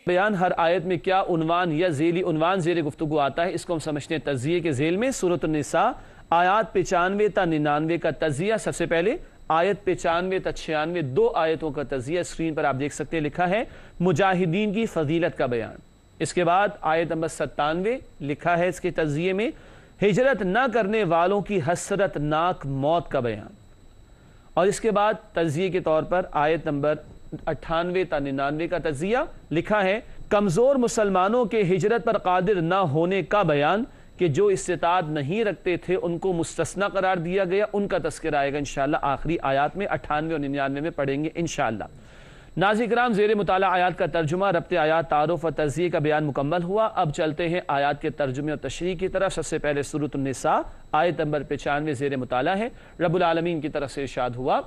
بیان ہر آیت میں کیا عنوان یا ذیلی عنوان زیر گفتگو آتا ہے، اس کو ہم سمجھتے ہیں تجزیے کے ذیل میں۔ سورۃ النساء آیات 95 تا 99 کا تجزیہ۔ سب سے پہلے آیت 95 تا 96 دو آیتوں کا تجزیہ اسکرین پر آپ دیکھ سکتے ہیں، لکھا ہے مجاہدین کی فضیلت کا بیان۔ اس کے بعد آیت نمبر 97 لکھا ہے اس کے تجزیے میں ہجرت نہ کرنے والوں کی حسرت ناک موت کا بیان۔ اور اس کے بعد تجزیے کے طور پر آیت نمبر 98 تا 99 کا تجزیہ، لکھا ہے کمزور مسلمانوں کے ہجرت پر قادر نہ ہونے کا بیان، کہ جو استطاعت نہیں رکھتے تھے ان کو مستثنی قرار دیا گیا، ان کا تذکرہ آئے گا انشاءاللہ آخری آیات میں 98 اور 99 میں پڑھیں گے انشاءاللہ۔ ناظرین کرام، زیر مطالعہ آیات کا ترجمہ، ربط آیات، تعارف اور تجزیے کا بیان مکمل ہوا۔ اب چلتے ہیں آیات کے ترجمے اور تشریح کی طرف۔ سب سے پہلے سورۃ النساء آیت نمبر 95 زیر مطالعہ ہے۔ رب العالمین کی طرف سے ارشاد ہوا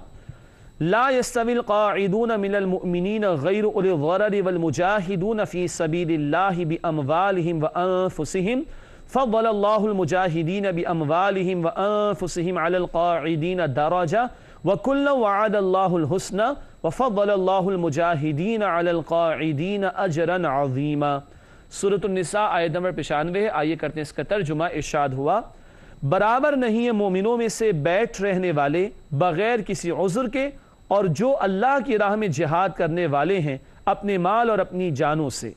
لا يستوي القاعدون من المؤمنين غير أولي الضرر والمجاهدون في سبيل الله بأموالهم وأنفسهم فضل الله المجاهدين بأموالهم وأنفسهم على القاعدين درجة وكلا وعد الله الحسنى وفضل الله المجاهدين على القاعدين أجرا عظيما۔ سورۃ النساء آیت نمبر 95 ہے۔ آئیے کرتے ہیں اس کا ترجمہ۔ ارشاد ہوا برابر نہیں ہے مومنوں میں سے بیٹھ رہنے والے بغیر کسی عذر کے اور جو اللہ کی راہ میں جہاد کرنے والے ہیں اپنے مال اور اپنی جانوں سے۔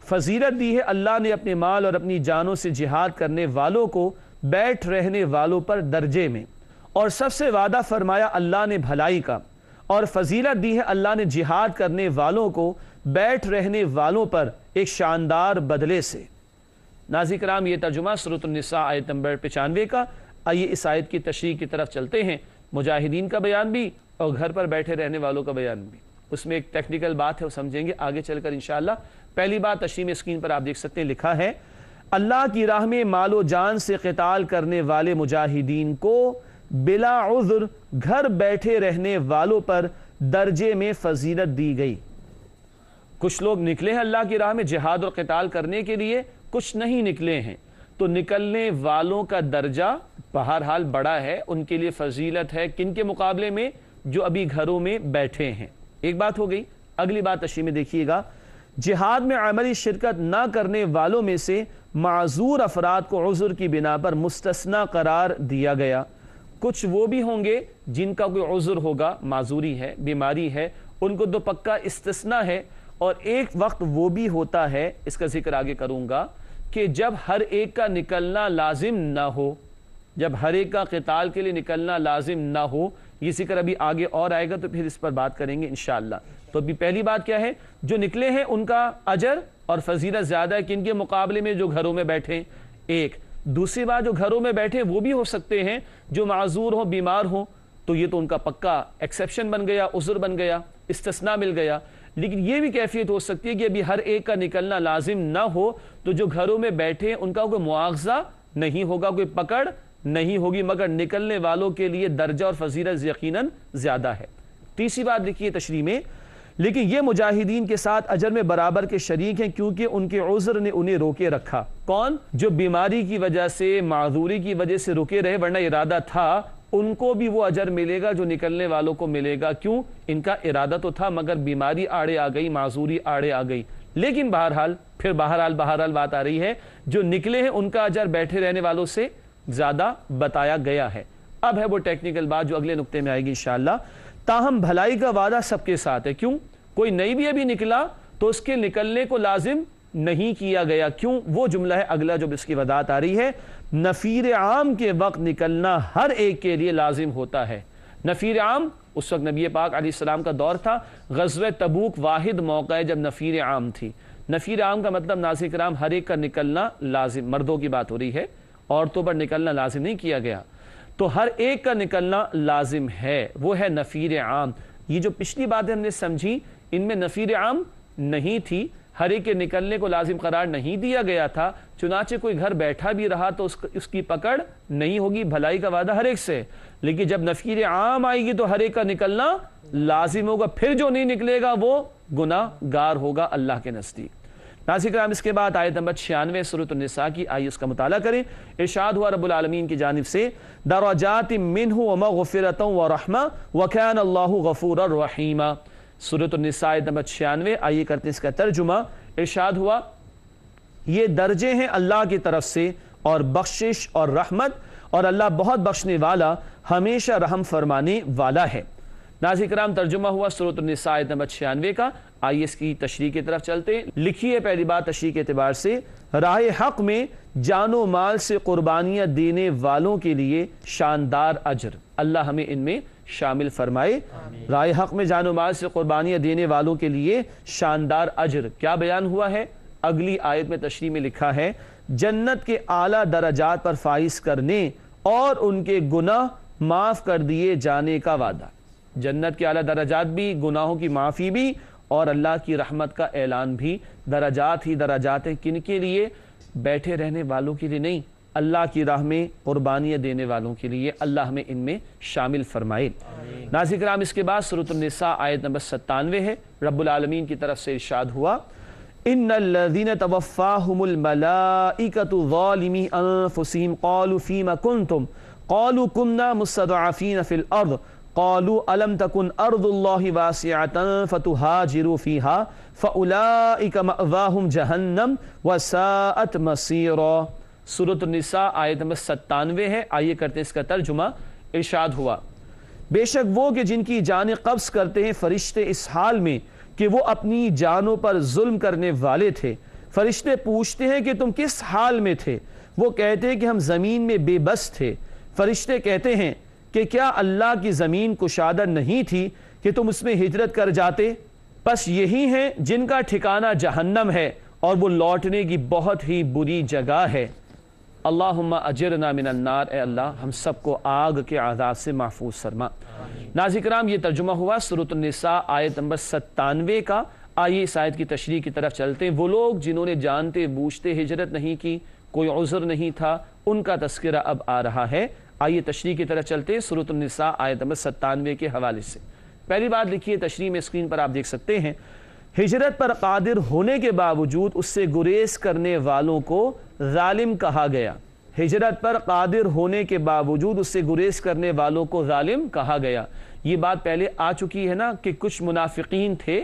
فضیلت دی ہے اللہ نے اپنے مال اور اپنی جانوں سے جہاد کرنے والوں کو بیٹھ رہنے والوں پر درجے میں، اور سب سے وعدہ فرمایا اللہ نے بھلائی کا، اور فضیلت دی ہے اللہ نے جہاد کرنے والوں کو بیٹھ رہنے والوں پر ایک شاندار بدلے سے۔ ناظرین کرام، یہ ترجمہ سورۃ النساء آیت نمبر 95 کا۔ آئیے اس آیت کی تشریح کی طرف چلتے ہیں۔ مجاہدین کا بیان بھی اور گھر پر بیٹھے رہنے والوں کا بیان بھی، اس میں ایک ٹیکنیکل بات ہے، وہ سمجھیں گے آگے چل کر انشاءاللہ۔ پہلی بات تشریح میں اسکرین پر آپ دیکھ سکتے ہیں، لکھا ہے اللہ کی راہ میں مال و جان سے قتال کرنے والے مجاہدین کو بلا عذر گھر بیٹھے رہنے والوں پر درجے میں فضیلت دی گئی۔ کچھ لوگ نکلے ہیں اللہ کی راہ میں جہاد اور قتال کرنے کے لیے، کچھ نہیں نکلے ہیں، تو نکلنے والوں کا درجہ بہرحال بڑا ہے، ان کے لیے فضیلت ہے۔ کن کے مقابلے میں؟ جو ابھی گھروں میں بیٹھے ہیں۔ ایک بات ہو گئی۔ اگلی بات تشریح میں دیکھیے گا، جہاد میں عملی شرکت نہ کرنے والوں میں سے معذور افراد کو عذر کی بنا پر مستثنی قرار دیا گیا۔ کچھ وہ بھی ہوں گے جن کا کوئی عذر ہوگا، معذوری ہے، بیماری ہے، ان کو تو پکا استثناء ہے۔ اور ایک وقت وہ بھی ہوتا ہے، اس کا ذکر آگے کروں گا، کہ جب ہر ایک کا نکلنا لازم نہ ہو، جب ہر ایک کا قتال کے لیے نکلنا لازم نہ ہو۔ یہ ذکر ابھی آگے اور آئے گا تو پھر اس پر بات کریں گے انشاءاللہ۔ تو ابھی پہلی بات کیا ہے؟ جو نکلے ہیں ان کا اجر اور فضیلت زیادہ ہے کن کے مقابلے میں؟ جو گھروں میں بیٹھے۔ ایک دوسری بات، جو گھروں میں بیٹھے وہ بھی ہو سکتے ہیں جو معذور ہوں، بیمار ہوں، تو یہ تو ان کا پکا ایکسیپشن بن گیا، عذر بن گیا، استثناء مل گیا۔ لیکن یہ بھی کیفیت ہو سکتی ہے کہ ابھی ہر ایک کا نکلنا لازم نہ ہو، تو جو گھروں میں بیٹھے ان کا کوئی مواخذہ نہیں ہوگا، کوئی پکڑ نہیں ہوگی، مگر نکلنے والوں کے لیے درجہ اور فضیلت یقیناً زیادہ ہے۔ تیسری بات لکھی ہے تشریح میں، لیکن یہ مجاہدین کے ساتھ اجر میں برابر کے شریک ہیں کیونکہ ان کے عذر نے انہیں روکے رکھا۔ کون؟ جو بیماری کی وجہ سے، معذوری کی وجہ سے رکے رہے، ورنہ ارادہ تھا، ان کو بھی وہ اجر ملے گا جو نکلنے والوں کو ملے گا۔ کیوں؟ ان کا ارادہ تو تھا مگر بیماری آڑے آ گئی، معذوری آڑے آ گئی۔ لیکن بہرحال بات آ رہی ہے، جو نکلے ہیں ان کا اجر بیٹھے رہنے والوں سے زیادہ بتایا گیا ہے۔ اب ہے وہ ٹیکنیکل بات جو اگلے نقطے میں آئے گی انشاءاللہ۔ تاہم بھلائی کا وعدہ سب کے ساتھ ہے۔ کیوں؟ کوئی نہیں بھی ابھی نکلا تو اس کے نکلنے کو لازم نہیں کیا گیا۔ کیوں؟ وہ جملہ ہے اگلا جو اس کی وضاحت آ رہی ہے، نفیر عام کے وقت نکلنا ہر ایک کے لیے لازم ہوتا ہے۔ نفیر عام اس وقت نبی پاک علیہ السلام کا دور تھا، غزوہ تبوک واحد موقع ہے جب نفیر عام تھی۔ نفیر عام کا مطلب ناظرین کرام ہر ایک کا نکلنا لازم، مردوں کی بات ہو رہی ہے، عورتوں پر نکلنا لازم نہیں کیا گیا، تو ہر ایک کا نکلنا لازم ہے، وہ ہے نفیر عام۔ یہ جو پچھلی باتیں ہم نے سمجھی ان میں نفیر عام نہیں تھی، ہر ایک کے نکلنے کو لازم قرار نہیں دیا گیا تھا، چنانچہ کوئی گھر بیٹھا بھی رہا تو اس کی پکڑ نہیں ہوگی، بھلائی کا وعدہ ہر ایک سے۔ لیکن جب نفیر عام آئے گی تو ہر ایک کا نکلنا لازم ہوگا، پھر جو نہیں نکلے گا وہ گناہ گار ہوگا اللہ کے نزدیک۔ ناظرین کرام، اس کے بعد آیت نمبر 96 سورۃ النساء کی، آئیے اس کا مطالعہ کریں۔ ارشاد ہوا رب العالمین کی جانب سے، درجات منہ ومغفرۃ ورحمہ وکان اللہ غفورا رحیما۔ سورۃ النساء آیت نمبر 96، آئیے کرتے ہیں اس کا ترجمہ۔ ارشاد ہوا یہ درجے ہیں اللہ کی طرف سے اور بخشش اور رحمت، اور اللہ بہت بخشنے والا ہمیشہ رحم فرمانے والا ہے۔ ناظرین کرام، ترجمہ ہوا سورۃ النساء آیت نمبر 96 کا۔ آئیے اس کی تشریح کی طرف چلتے ہیں۔ لکھیے پہلی بات تشریح کے اعتبار سے، راہ حق میں جان و مال سے قربانیاں دینے والوں کے لیے شاندار اجر، اللہ ہمیں ان میں شامل فرمائے۔ راہ حق میں جان و مال سے قربانیاں دینے والوں کے لیے شاندار اجر کیا بیان ہوا ہے؟ اگلی آیت میں تشریح میں لکھا ہے جنت کے اعلیٰ درجات پر فائز کرنے اور ان کے گناہ معاف کر دیے جانے کا وعدہ۔ جنت کے اعلیٰ درجات بھی، گناہوں کی معافی بھی، اور اللہ کی رحمت کا اعلان بھی۔ درجات ہی درجات ہیں، کن کے لیے؟ بیٹھے رہنے والوں کے لیے نہیں، اللہ کی راہ میں قربانیاں دینے والوں کے لیے۔ اللہ ہمیں ان میں شامل فرمائے۔ ناظرین کرام، اس کے بعد سورۃ النساء آیت نمبر 97 ہے۔ رب العالمین کی طرف سے ارشاد ہوا ان الذین توفاہم الملائکۃ ظالمی انفسہم قالوا فیم کنتم قالوا کنا مستضعفین فی الارض قالوا الم تکن ارض اللہ واسعۃ فتہاجروا فیہا فاولئک مأواہم جہنم وساءت مصیرا۔ سورۃ النساء آیت نمبر 97 ہے۔ آئیے کرتے ہیں اس کا ترجمہ۔ ارشاد ہوا بے شک وہ کہ جن کی جانیں قبض کرتے ہیں فرشتے اس حال میں کہ وہ اپنی جانوں پر ظلم کرنے والے تھے، فرشتے پوچھتے ہیں کہ تم کس حال میں تھے؟ وہ کہتے ہیں کہ ہم زمین میں بے بس تھے۔ فرشتے کہتے ہیں کہ کیا اللہ کی زمین کشادہ نہیں تھی کہ تم اس میں ہجرت کر جاتے؟ پس یہی ہیں جن کا ٹھکانہ جہنم ہے اور وہ لوٹنے کی بہت ہی بری جگہ ہے۔ اللہم اجرنا من النار، اے اللہ ہم سب کو آگ کے عذاب سے محفوظ فرما۔ ناظرین کرام، یہ ترجمہ ہوا سورۃ النساء آیت نمبر 97 کا۔ آئیے اس آیت کی تشریح کی طرف چلتے ہیں۔ وہ لوگ جنہوں نے جانتے بوجھتے ہجرت نہیں کی، کوئی عذر نہیں تھا، ان کا تذکرہ اب آ رہا ہے۔ آئیے تشریح کی طرف چلتے ہیں سورۃ النساء آیت نمبر 97 کے حوالے سے۔ پہلی بات لکھیے تشریح میں، اسکرین پر آپ دیکھ سکتے ہیں، ہجرت پر قادر ہونے کے باوجود اس سے گریز کرنے والوں کو ظالم کہا گیا۔ ہجرت پر قادر ہونے کے باوجود اس سے گریز کرنے والوں کو ظالم کہا گیا۔ یہ بات پہلے آ چکی ہے نا کہ کچھ منافقین تھے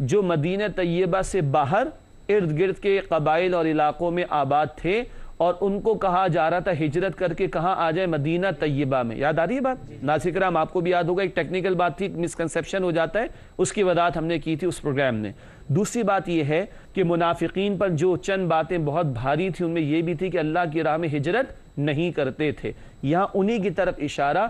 جو مدینہ طیبہ سے باہر ارد گرد کے قبائل اور علاقوں میں آباد تھے، اور ان کو کہا جا رہا تھا ہجرت کر کے کہاں آ جائے؟ مدینہ طیبہ میں۔ یاد آ رہی ہے بات؟ ناظرین کرام، آپ کو بھی یاد ہوگا، ایک ٹیکنیکل بات تھی، مسکنسیپشن ہو جاتا ہے، اس کی وضاحت ہم نے کی تھی اس پروگرام میں۔ دوسری بات یہ ہے کہ منافقین پر جو چند باتیں بہت بھاری تھی، ان میں یہ بھی تھی کہ اللہ کی راہ میں ہجرت نہیں کرتے تھے۔ یہاں انہی کی طرف اشارہ،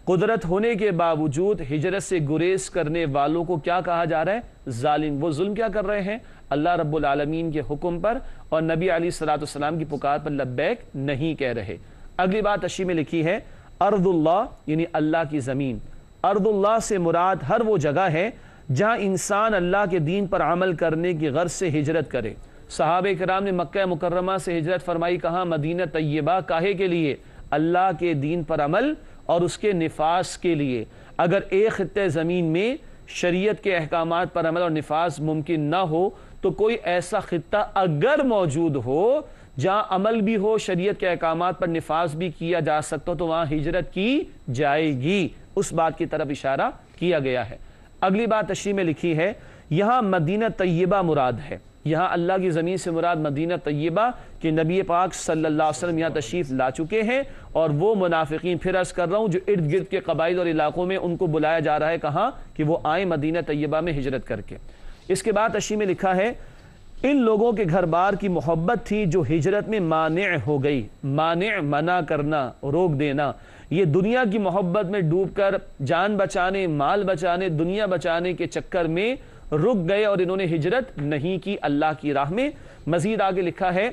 قدرت ہونے کے باوجود ہجرت سے گریز کرنے والوں کو کیا کہا جا رہا ہے؟ ظالم۔ وہ ظلم کیا کر رہے ہیں؟ اللہ رب العالمین کے حکم پر اور نبی علیہ الصلوۃ والسلام کی پکار پر لبیک نہیں کہہ رہے۔ اگلی بات تشریح میں لکھی ہے ارض اللہ، یعنی اللہ کی زمین۔ ارض اللہ سے مراد ہر وہ جگہ ہے جہاں انسان اللہ کے دین پر عمل کرنے کی غرض سے ہجرت کرے۔ صحابہ کرام نے مکہ مکرمہ سے ہجرت فرمائی کہاں؟ مدینہ طیبہ۔ کاہے کے لیے؟ اللہ کے دین پر عمل اور اس کے نفاذ کے لیے۔ اگر ایک خطے زمین میں شریعت کے احکامات پر عمل اور نفاذ ممکن نہ ہو تو کوئی ایسا خطہ اگر موجود ہو جہاں عمل بھی ہو، شریعت کے احکامات پر نفاذ بھی کیا جا سکتا ہو، تو وہاں ہجرت کی جائے گی۔ اس بات کی طرف اشارہ کیا گیا ہے۔ اگلی بات تشریح میں لکھی ہے یہاں مدینہ طیبہ مراد ہے۔ یہاں اللہ کی زمین سے مراد مدینہ طیبہ کہ نبی پاک صلی اللہ علیہ وسلم یہاں تشریف لا چکے ہیں، اور وہ منافقین، پھر عرض کر رہا ہوں، جو ارد گرد کے قبائل اور علاقوں میں ان کو بلایا جا رہا ہے کہاں؟ کہ وہ آئیں مدینہ طیبہ میں ہجرت کر کے۔ اس کے بعد تشریح میں لکھا ہے ان لوگوں کے گھر بار کی محبت تھی جو ہجرت میں مانع ہو گئی۔ مانع، منع کرنا، روک دینا۔ یہ دنیا کی محبت میں ڈوب کر جان بچانے، مال بچانے، دنیا بچانے کے چکر میں رک گئے اور انہوں نے ہجرت نہیں کی اللہ کی راہ میں۔ مزید آگے لکھا ہے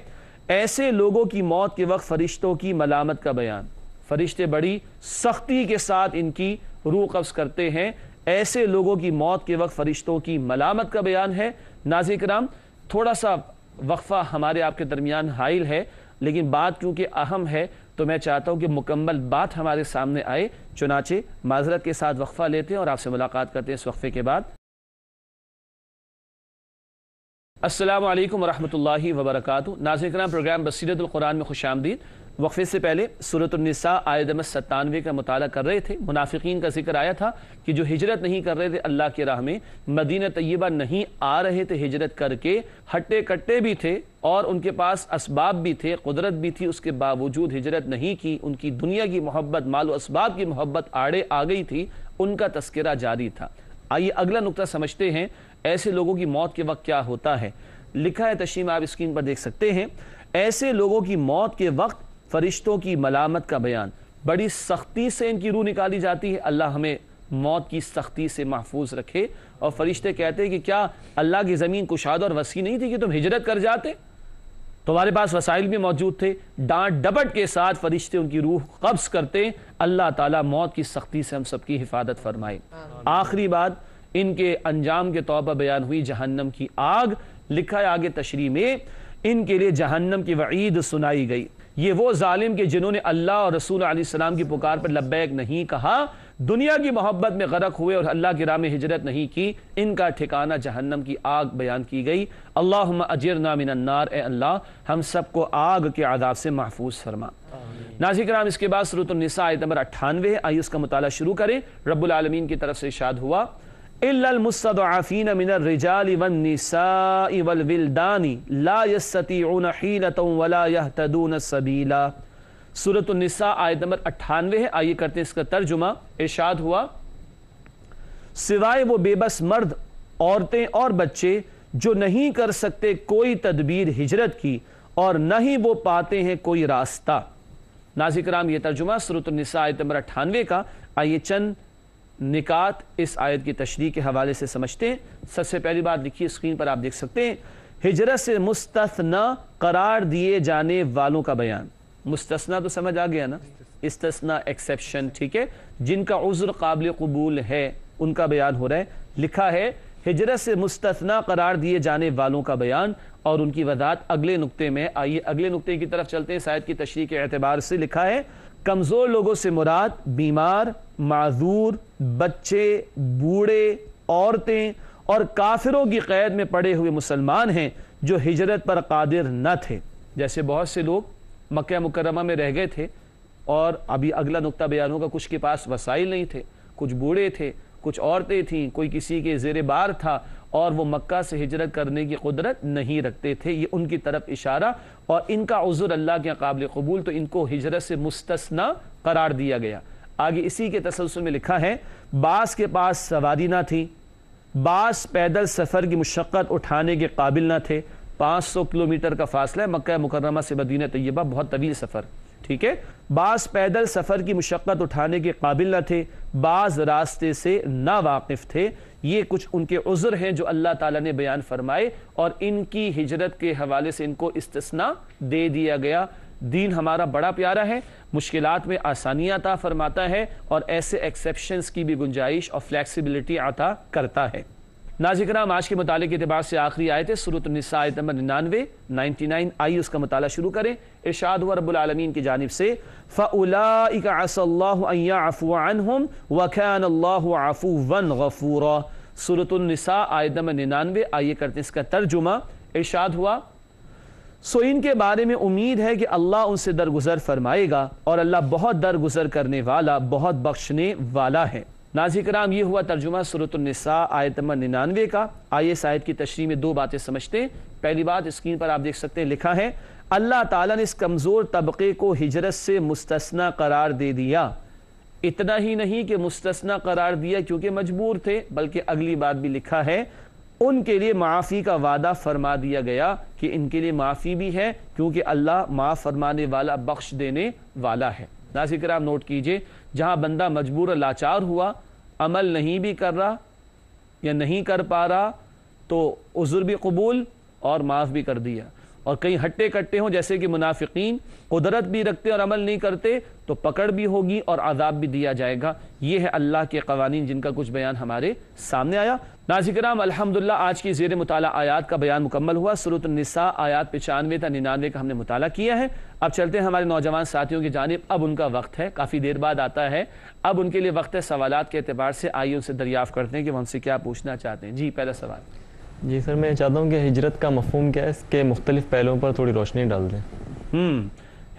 ایسے لوگوں کی موت کے وقت فرشتوں کی ملامت کا بیان۔ فرشتے بڑی سختی کے ساتھ ان کی روح قبض کرتے ہیں۔ ایسے لوگوں کی موت کے وقت فرشتوں کی ملامت کا بیان ہے۔ ناظرین کرام، تھوڑا سا وقفہ ہمارے آپ کے درمیان حائل ہے، لیکن بات کیونکہ اہم ہے تو میں چاہتا ہوں کہ مکمل بات ہمارے سامنے آئے۔ چنانچہ معذرت کے ساتھ وقفہ لیتے ہیں اور آپ سے ملاقات کرتے ہیں اس وقفے کے بعد۔ السلام علیکم ورحمۃ اللہ وبرکاتہ۔ ناظرین کرام، پروگرام بصیرت القرآن میں خوش آمدید۔ وقفے سے پہلے سورۃ النساء آیت نمبر 97 کا مطالعہ کر رہے تھے. منافقین کا ذکر آیا تھا کہ جو ہجرت نہیں کر رہے تھے اللہ کی راہ میں, مدینہ طیبہ نہیں آ رہے تھے ہجرت کر کے, ہٹے کٹے بھی تھے اور ان کے پاس اسباب بھی تھے, قدرت بھی تھی, اس کے باوجود ہجرت نہیں کی. ان کی دنیا کی محبت, مال و اسباب کی محبت آڑے آ گئی تھی, ان کا تذکرہ جاری تھا. آئیے اگلا نقطہ سمجھتے ہیں, ایسے لوگوں کی موت کے وقت کیا ہوتا ہے. لکھا ہے تشریح آپ اسکرین پر دیکھ سکتے ہیں, ایسے لوگوں کی موت کے وقت فرشتوں کی ملامت کا بیان, بڑی سختی سے ان کی روح نکالی جاتی ہے. اللہ ہمیں موت کی سختی سے محفوظ رکھے. اور فرشتے کہتے ہیں کہ کیا اللہ کی زمین کشاد اور وسیع نہیں تھی کہ تم ہجرت کر جاتے, تمہارے پاس وسائل بھی موجود تھے. ڈانٹ ڈپٹ کے ساتھ فرشتے ان کی روح قبض کرتے. اللہ تعالیٰ موت کی سختی سے ہم سب کی حفاظت فرمائے. آخری بات ان کے انجام کے طور پر بیان ہوئی جہنم کی آگ. لکھا ہے آگے تشریح میں, ان کے لیے جہنم کی وعید سنائی گئی. یہ وہ ظالم کہ جنہوں نے اللہ اور رسول علیہ السلام کی پکار پر لبیک نہیں کہا, دنیا کی محبت میں غرق ہوئے اور اللہ کی راہ میں ہجرت نہیں کی, ان کا ٹھکانہ جہنم کی آگ بیان کی گئی. اللہم اجرنا من النار, اے اللہ ہم سب کو آگ کے عذاب سے محفوظ فرما. ناظرین کرام, اس کے بعد سورۃ النساء آیت نمبر 98, آئیے اس کا مطالعہ شروع کریں. رب العالمین کی طرف سے ارشاد ہوا, إِلَّا الْمُسْتَضْعَفِينَ مِنَ الرِّجَالِ وَالنِّسَاءِ وَالْوِلْدَانِ لَا يَسْتَطِيعُونَ حِيلَةً وَلَا يَهْتَدُونَ سَبِيلًا. سورۃ النساء آیت نمبر 98 ہے. آئیے کرتے ہیں اس کا ترجمہ. ارشاد ہوا, سوائے وہ بے بس مرد, عورتیں اور بچے جو نہیں کر سکتے کوئی تدبیر ہجرت کی اور نہ ہی وہ پاتے ہیں کوئی راستہ. ناظرین کرام, یہ ترجمہ سورۃ النساء آیت نمبر 98 کا. آئیے چند نکات اس آیت کی تشریح کے حوالے سے سمجھتے ہیں. سب سے پہلی بات لکھی اسکرین پر آپ دیکھ سکتے ہیں, ہجرت سے مستثنا قرار دیے جانے والوں کا بیان. مستثنا تو سمجھ آ گیا نا, استثنا ایکسیپشن, ٹھیک ہے, جن کا عذر قابل قبول ہے ان کا بیان ہو رہا ہے. لکھا ہے ہجرت سے مستثنا قرار دیے جانے والوں کا بیان اور ان کی وضاحت اگلے نقطے میں. آئیے اگلے نقطے کی طرف چلتے ہیں. اس آیت کی تشریح کے اعتبار سے لکھا ہے, کمزور لوگوں سے مراد بیمار, معذور, بچے, بوڑھے, عورتیں اور کافروں کی قید میں پڑے ہوئے مسلمان ہیں جو ہجرت پر قادر نہ تھے. جیسے بہت سے لوگ مکہ مکرمہ میں رہ گئے تھے اور ابھی اگلا نقطہ بیان ہوگا, کچھ کے پاس وسائل نہیں تھے, کچھ بوڑھے تھے, کچھ عورتیں تھیں, کوئی کسی کے زیر بار تھا اور وہ مکہ سے ہجرت کرنے کی قدرت نہیں رکھتے تھے. یہ ان کی طرف اشارہ, اور ان کا عذر اللہ کے قابل قبول, تو ان کو ہجرت سے مستثنا قرار دیا گیا. آگے اسی کے تسلسل میں لکھا ہے, بعض کے پاس سواری نہ تھی, بعض پیدل سفر کی مشقت اٹھانے کے قابل نہ تھے. 500 کلومیٹر کا فاصلہ ہے مکہ مکرمہ سے مدینہ طیبہ, بہت طویل سفر, ٹھیک ہے. بعض پیدل سفر کی مشقت اٹھانے کے قابل نہ تھے, بعض راستے سے نا واقف تھے. یہ کچھ ان کے عذر ہیں جو اللہ تعالیٰ نے بیان فرمائے اور ان کی ہجرت کے حوالے سے ان کو استثناء دے دیا گیا. دین ہمارا بڑا پیارا ہے, مشکلات میں آسانیاں عطا فرماتا ہے اور ایسے ایکسیپشنز کی بھی گنجائش اور فلیکسیبلٹی عطا کرتا ہے. ناظرین کرام, آج کے مطالعے کے اعتبار سے آخری آیت ہے سورۃ النساء آیت نمبر 99. آئیے اس کا مطالعہ شروع کریں. ارشاد ہوا رب العالمین کی جانب سے, فَأُولَئِكَ عَسَى اللَّهُ أَن يَعْفُوَ عَنْهُمْ وَكَانَ اللَّهُ عَفُوًّا غَفُورًا. سورۃ النساء آیت نمبر 99. آئیے کرتے ہیں اس کا ترجمہ. ارشاد ہوا, سو ان کے بارے میں امید ہے کہ اللہ ان سے درگزر فرمائے گا اور اللہ بہت درگزر کرنے والا, بہت بخشنے والا ہے. ناظرین کرام, یہ ہوا ترجمہ سورۃ النساء آیت نمبر 99 کا. آئیے اس آیت کی تشریح میں دو باتیں سمجھتے ہیں. پہلی بات اسکرین پر آپ دیکھ سکتے ہیں, لکھا ہے اللہ تعالیٰ نے اس کمزور طبقے کو ہجرت سے مستثنا قرار دے دیا. اتنا ہی نہیں کہ مستثنا قرار دیا کیونکہ مجبور تھے, بلکہ اگلی بات بھی لکھا ہے ان کے لیے معافی کا وعدہ فرما دیا گیا کہ ان کے لیے معافی بھی ہے کیونکہ اللہ معاف فرمانے والا, بخش دینے والا ہے. ناظرین کرام نوٹ کیجئے, جہاں بندہ مجبور اور لاچار ہوا, عمل نہیں بھی کر رہا یا نہیں کر پا رہا, تو عذر بھی قبول اور معاف بھی کر دیا. اور کہیں ہٹے کٹے ہوں جیسے کہ منافقین, قدرت بھی رکھتے اور عمل نہیں کرتے تو پکڑ بھی ہوگی اور عذاب بھی دیا جائے گا. یہ ہے اللہ کے قوانین جن کا کچھ بیان ہمارے سامنے آیا. ناظرین کرام, الحمدللہ آج کی زیر مطالعہ آیات کا بیان مکمل ہوا. سورۃ النساء آیات 95 تا 99 کا ہم نے مطالعہ کیا ہے. اب چلتے ہیں ہمارے نوجوان ساتھیوں کی جانب. اب ان کا وقت ہے, کافی دیر بعد آتا ہے, اب ان کے لیے وقت ہے سوالات کے اعتبار سے. آئیے ان سے دریافت کرتے ہیں کہ وہ ہم سے کیا پوچھنا چاہتے ہیں. جی پہلا سوال. جی سر, میں چاہتا ہوں کہ ہجرت کا مفہوم کیا ہے, اس کے مختلف پہلوؤں پر تھوڑی روشنی ڈال دیں.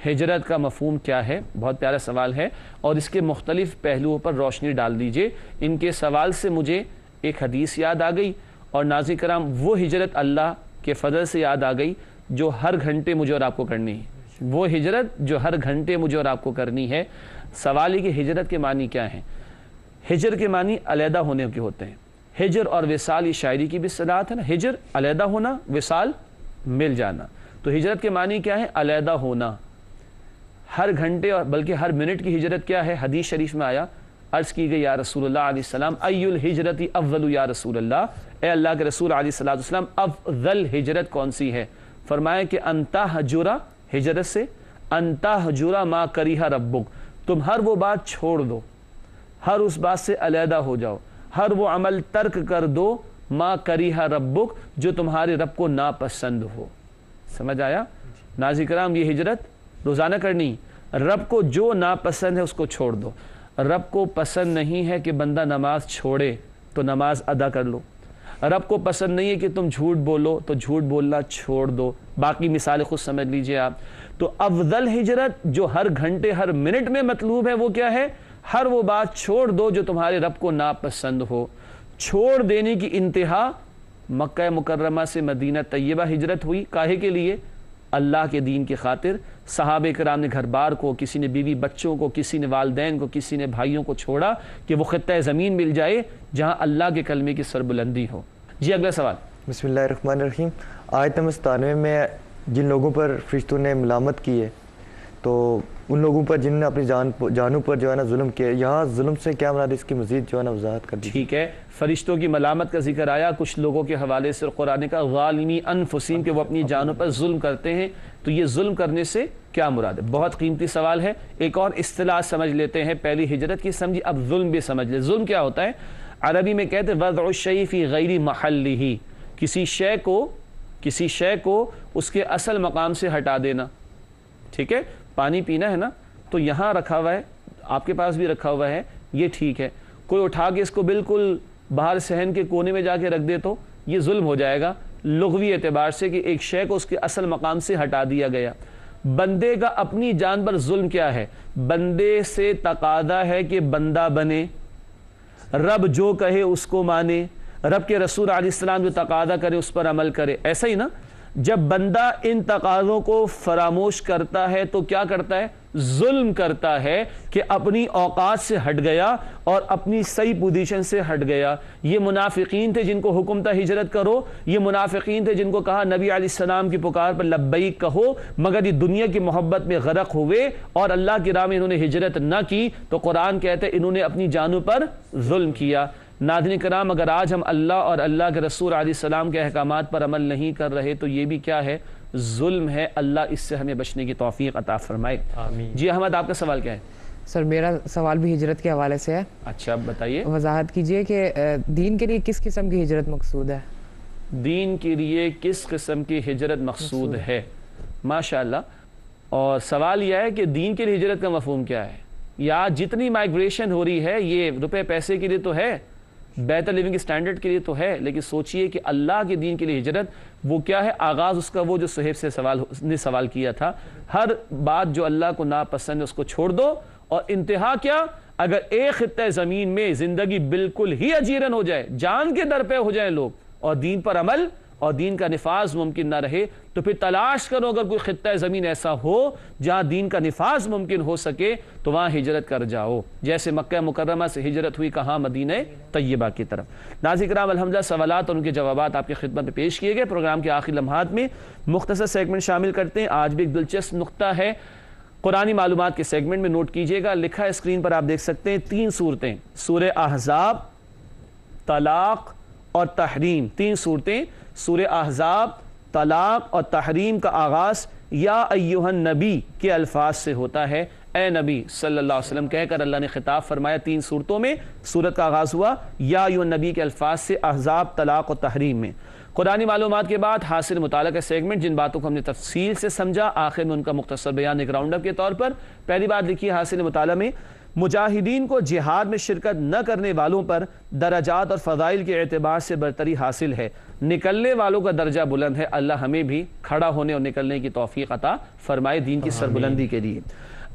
ہجرت کا مفہوم کیا ہے؟ بہت پیارا سوال ہے اور اس کے مختلف پہلوؤں پر روشنی ڈال دیجئے۔ ان کے سوال سے مجھے ایک حدیث یاد آ گئی اور ناظرین کرام وہ ہجرت اللہ کے فضل سے یاد آ گئی جو ہر گھنٹے مجھے اور آپ کو کرنی ہے، وہ ہجرت جو ہر گھنٹے مجھے اور آپ کو کرنی ہے۔ سوال ہے کہ ہجرت کے معنی کیا ہیں؟ ہجر کے معنی علیحدہ ہونے کے ہوتے ہیں۔ ہجر اور وصال یہ شاعری کی بھی اصطلاحات ہے نا، ہجر علیحدہ ہونا، وصال مل جانا۔ تو ہجرت کے معنی کیا ہے؟ علیحدہ ہونا۔ ہر گھنٹے اور بلکہ ہر منٹ کی ہجرت کیا ہے؟ حدیث شریف میں آیا، عرض کی گئی یا رسول اللہ علیہ السلام ای الہجرت افضل یا رسول اللہ، اے اللہ کے رسول علیہ السلام افضل ہجرت کون سی ہے؟ فرمایا کہ انتا حجورا، ہجرت سے انتا حجورا ما کریہ ربک، تم ہر وہ بات چھوڑ دو، ہر اس بات سے علیحدہ ہو جاؤ، ہر وہ عمل ترک کر دو ما کریہ ربک جو تمہارے رب کو ناپسند ہو۔ سمجھ آیا؟ ناظرین کرام یہ ہجرت روزانہ کرنی، رب کو جو ناپسند ہے اس کو چھوڑ دو۔ رب کو پسند نہیں ہے کہ بندہ نماز چھوڑے تو نماز ادا کر لو، رب کو پسند نہیں ہے کہ تم جھوٹ بولو تو جھوٹ بولنا چھوڑ دو۔ باقی مثالیں خود سمجھ لیجئے آپ۔ تو افضل ہجرت جو ہر گھنٹے ہر منٹ میں مطلوب ہے وہ کیا ہے؟ ہر وہ بات چھوڑ دو جو تمہارے رب کو ناپسند ہو۔ چھوڑ دینے کی انتہا مکہ مکرمہ سے مدینہ طیبہ ہجرت ہوئی، کاہے کے لیے؟ اللہ کے دین کی خاطر۔ صحابہ کرام نے گھر بار کو، کسی نے بیوی بچوں کو، کسی نے والدین کو، کسی نے بھائیوں کو چھوڑا کہ وہ خطہ زمین مل جائے جہاں اللہ کے کلمے کی سربلندی ہو۔ جی اگلا سوال۔ بسم اللہ الرحمن الرحیم۔ آیت نمبر 97 میں جن لوگوں پر فرشتوں نے ملامت کی ہے تو ان لوگوں پر جنہوں نے اپنی جانوں پر جو ہے نا ظلم کیا، یہاں ظلم سے کیا مراد ہے؟ اس کی مزید جو ہے نا وضاحت کر دیجیے۔ ٹھیک ہے، فرشتوں کی ملامت کا ذکر آیا کچھ لوگوں کے حوالے سے، قرآن کا ظالمی انفسیم کہ وہ اپنی جانوں پر ظلم کرتے ہیں، تو یہ ظلم کرنے سے کیا مراد ہے؟ بہت قیمتی سوال ہے۔ ایک اور اصطلاح سمجھ لیتے ہیں، پہلی ہجرت کی سمجھی، اب ظلم بھی سمجھ لیں۔ ظلم کیا ہوتا ہے؟ عربی میں کہتے ہیں وضع الشیء فی غیر محلہ، کسی شے کو اس کے اصل مقام سے ہٹا دینا۔ ٹھیک ہے، پانی پینا ہے نا تو یہاں رکھا ہوا ہے، آپ کے پاس بھی رکھا ہوا ہے، یہ ٹھیک ہے، کوئی اٹھا کے اس کو بالکل باہر صحن کے کونے میں جا کے رکھ دے تو یہ ظلم ہو جائے گا لغوی اعتبار سے کہ ایک شے کو اس کے اصل مقام سے ہٹا دیا گیا۔ بندے کا اپنی جان پر ظلم کیا ہے؟ بندے سے تقاضا ہے کہ بندہ بنے، رب جو کہے اس کو مانے، رب کے رسول علیہ السلام جو تقاضا کرے اس پر عمل کرے۔ ایسا ہی نا، جب بندہ ان تقاضوں کو فراموش کرتا ہے تو کیا کرتا ہے؟ ظلم کرتا ہے کہ اپنی اوقات سے ہٹ گیا اور اپنی صحیح پوزیشن سے ہٹ گیا۔ یہ منافقین تھے جن کو حکم تھا ہجرت کرو، یہ منافقین تھے جن کو کہا نبی علیہ السلام کی پکار پر لبیک کہو، مگر یہ دنیا کی محبت میں غرق ہوئے اور اللہ کی راہ میں انہوں نے ہجرت نہ کی، تو قرآن کہتے ہیں انہوں نے اپنی جانوں پر ظلم کیا۔ ناظرین کرام، اگر آج ہم اللہ اور اللہ کے رسول علیہ السلام کے احکامات پر عمل نہیں کر رہے تو یہ بھی کیا ہے؟ ظلم ہے۔ اللہ اس سے ہمیں بچنے کی توفیق عطا فرمائے۔ آمین۔ جی احمد، آپ کا سوال کیا ہے؟ سر میرا سوال بھی ہجرت کے حوالے سے ہے۔ اچھا بتائیے۔ وضاحت کیجئے کہ دین کے لیے کس قسم کی ہجرت مقصود ہے؟ دین کے لیے کس قسم کی ہجرت مقصود ہے؟ ماشاءاللہ۔ اور سوال یہ ہے کہ دین کے لیے ہجرت کا مفہوم کیا ہے؟ یا جتنی مائگریشن ہو رہی ہے یہ روپے پیسے کے لیے تو ہے، بہتر لیونگ اسٹینڈرڈ کے لیے تو ہے، لیکن سوچئے کہ اللہ کے دین کے لیے ہجرت وہ کیا ہے؟ آغاز اس کا وہ جو صہیب سے سوال کیا تھا، ہر بات جو اللہ کو ناپسند ہے اس کو چھوڑ دو، اور انتہا کیا؟ اگر ایک خطہ زمین میں زندگی بالکل ہی اجیرن ہو جائے، جان کے در پہ ہو جائیں لوگ، اور دین پر عمل اور دین کا نفاذ ممکن نہ رہے، تو پھر تلاش کرو اگر کوئی خطہ زمین ایسا ہو جہاں دین کا نفاذ ممکن ہو سکے تو وہاں ہجرت کر جاؤ، جیسے مکہ مکرمہ سے ہجرت ہوئی کہاں؟ مدینہ طیبہ کی طرف۔ ناظرین کرام، الحمدللہ سوالات اور ان کے جوابات آپ کی خدمت میں پیش کیے گئے۔ پروگرام کے آخری لمحات میں مختصر سیگمنٹ شامل کرتے ہیں۔ آج بھی ایک دلچسپ نقطہ ہے قرآنی معلومات کے سیگمنٹ میں، نوٹ کیجئے گا، لکھا ہے اسکرین پر، آپ دیکھ سکتے ہیں 3 صورتیں، سورہ احزاب، طلاق اور تحریم۔ 3 صورتیں، سورہ احزاب، طلاق اور تحریم کا آغاز یا ایہا النبی کے الفاظ سے ہوتا ہے۔ اے نبی صلی اللہ علیہ وسلم کہہ کر اللہ نے خطاب فرمایا 3 صورتوں میں۔ صورت کا آغاز ہوا یا ایہا النبی کے الفاظ سے، احزاب، طلاق اور تحریم میں۔ قرآنی معلومات کے بعد حاصل مطالعہ کا سیگمنٹ، جن باتوں کو ہم نے تفصیل سے سمجھا، آخر میں ان کا مختصر بیان ایک راؤنڈ اپ کے طور پر۔ پہلی بات لکھی حاصل مطالعہ میں، مجاہدین کو جہاد میں شرکت نہ کرنے والوں پر درجات اور فضائل کے اعتبار سے برتری حاصل ہے، نکلنے والوں کا درجہ بلند ہے۔ اللہ ہمیں بھی کھڑا ہونے اور نکلنے کی توفیق عطا فرمائے دین کی سربلندی کے لیے۔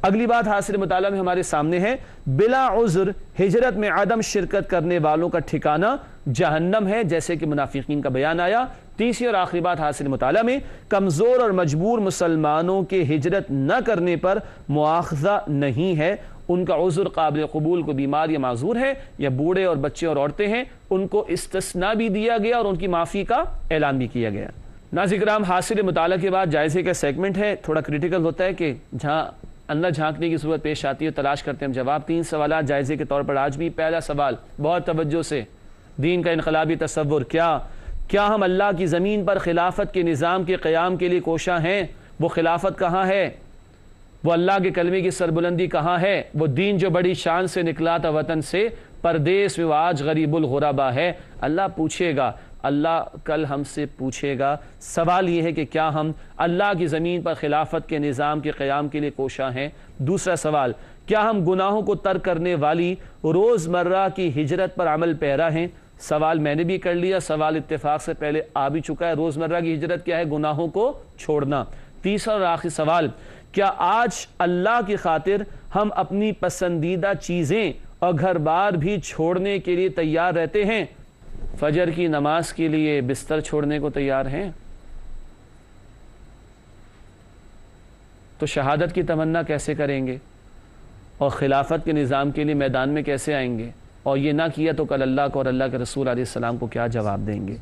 اگلی بات حاصل مطالعہ میں ہمارے سامنے ہے، بلا عذر ہجرت میں عدم شرکت کرنے والوں کا ٹھکانہ جہنم ہے، جیسے کہ منافقین کا بیان آیا۔ تیسری اور آخری بات حاصل مطالعہ میں، کمزور اور مجبور مسلمانوں کے ہجرت نہ کرنے پر مواخذہ نہیں ہے، ان کا عذر قابل قبول، کو بیمار یا معذور ہے، یا بوڑھے اور بچے اور عورتیں ہیں، ان کو استثناء بھی دیا گیا اور ان کی معافی کا اعلان بھی کیا گیا۔ ناظرین کرام، حاصل مطالعہ کے بعد جائزے کا سیگمنٹ ہے، تھوڑا کریٹیکل ہوتا ہے کہ جہاں اندر جھانکنے کی صورت پیش آتی ہے، تلاش کرتے ہیں ہم جواب۔ 3 سوالات جائزے کے طور پر آج بھی۔ پہلا سوال بہت توجہ سے، دین کا انقلابی تصور کیا ہم اللہ کی زمین پر خلافت کے نظام کے قیام کے لیے کوشاں ہیں؟ وہ خلافت کہاں ہے؟ وہ اللہ کے کلمے کی سربلندی کہاں ہے؟ وہ دین جو بڑی شان سے نکلا تھا وطن سے، پردیس میں آج غریب الغربا ہے۔ اللہ پوچھے گا، اللہ کل ہم سے پوچھے گا۔ سوال یہ ہے کہ کیا ہم اللہ کی زمین پر خلافت کے نظام کے قیام کے لیے کوشاں ہیں؟ دوسرا سوال، کیا ہم گناہوں کو ترک کرنے والی روزمرہ کی ہجرت پر عمل پیرا ہیں؟ سوال میں نے بھی کر لیا، سوال اتفاق سے پہلے آ بھی چکا ہے۔ روزمرہ کی ہجرت کیا ہے؟ گناہوں کو چھوڑنا۔ تیسرا اور آخری سوال، کیا آج اللہ کی خاطر ہم اپنی پسندیدہ چیزیں اور گھر بار بھی چھوڑنے کے لیے تیار رہتے ہیں؟ فجر کی نماز کے لیے بستر چھوڑنے کو تیار ہیں؟ تو شہادت کی تمنا کیسے کریں گے؟ اور خلافت کے نظام کے لیے میدان میں کیسے آئیں گے؟ اور یہ نہ کیا تو کل اللہ کو اور اللہ کے رسول علیہ السلام کو کیا جواب دیں گے؟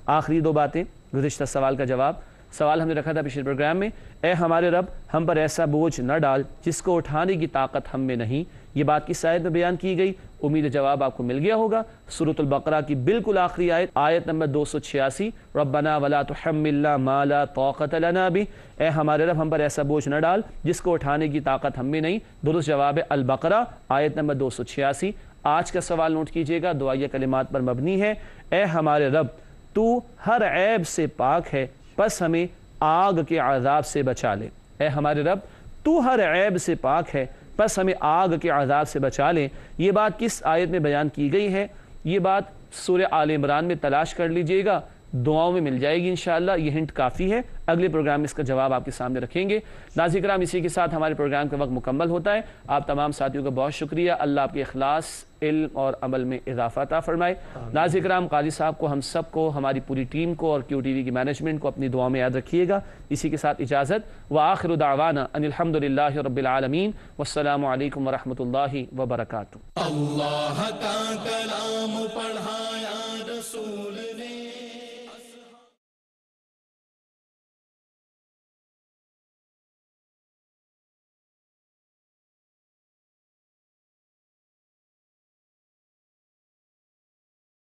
آخری 2 باتیں، گزشتہ سوال کا جواب۔ سوال ہم نے رکھا تھا پچھلے پروگرام میں، اے ہمارے رب ہم پر ایسا بوجھ نہ ڈال جس کو اٹھانے کی طاقت ہم میں نہیں۔ یہ بات کس آیت میں بیان کی گئی؟ امید جواب آپ کو مل گیا ہوگا۔ سورۃ البقرہ کی بالکل آخری آیت نمبر 286، ربنا ولا تحملنا ما لا طاقت لنا بہ، اے ہمارے رب ہم پر ایسا بوجھ نہ ڈال جس کو اٹھانے کی طاقت ہم میں نہیں۔ درست جواب ہے البقرہ آیت نمبر 286۔ آج کا سوال نوٹ کیجئے گا، دعائیہ کلمات پر مبنی ہے۔ اے ہمارے رب تو ہر عیب سے پاک ہے، پس ہمیں آگ کے عذاب سے بچا لے۔ اے ہمارے رب تو ہر عیب سے پاک ہے، پس ہمیں آگ کے عذاب سے بچا لے۔ یہ بات کس آیت میں بیان کی گئی ہے؟ یہ بات سورہ آل عمران میں تلاش کر لیجئے گا، دعاؤں میں مل جائے گی انشاءاللہ۔ یہ ہنٹ کافی ہے، اگلے پروگرام میں اس کا جواب آپ کے سامنے رکھیں گے۔ ناظرین کرام، اسی کے ساتھ ہمارے پروگرام کا وقت مکمل ہوتا ہے۔ آپ تمام ساتھیوں کا بہت شکریہ، اللہ آپ کے اخلاص، علم اور عمل میں اضافہ عطا فرمائے۔ ناظرین کرام، قاضی صاحب کو، ہم سب کو، ہماری پوری ٹیم کو اور کیو ٹی وی کی مینجمنٹ کو اپنی دعاؤں میں یاد رکھیے گا۔ اسی کے ساتھ اجازت، وآخر دعوانا ان الحمدللہ رب العالمین، والسلام علیکم ورحمۃ اللہ وبرکاتہ۔ اللہ کا کلام پڑھایا رسول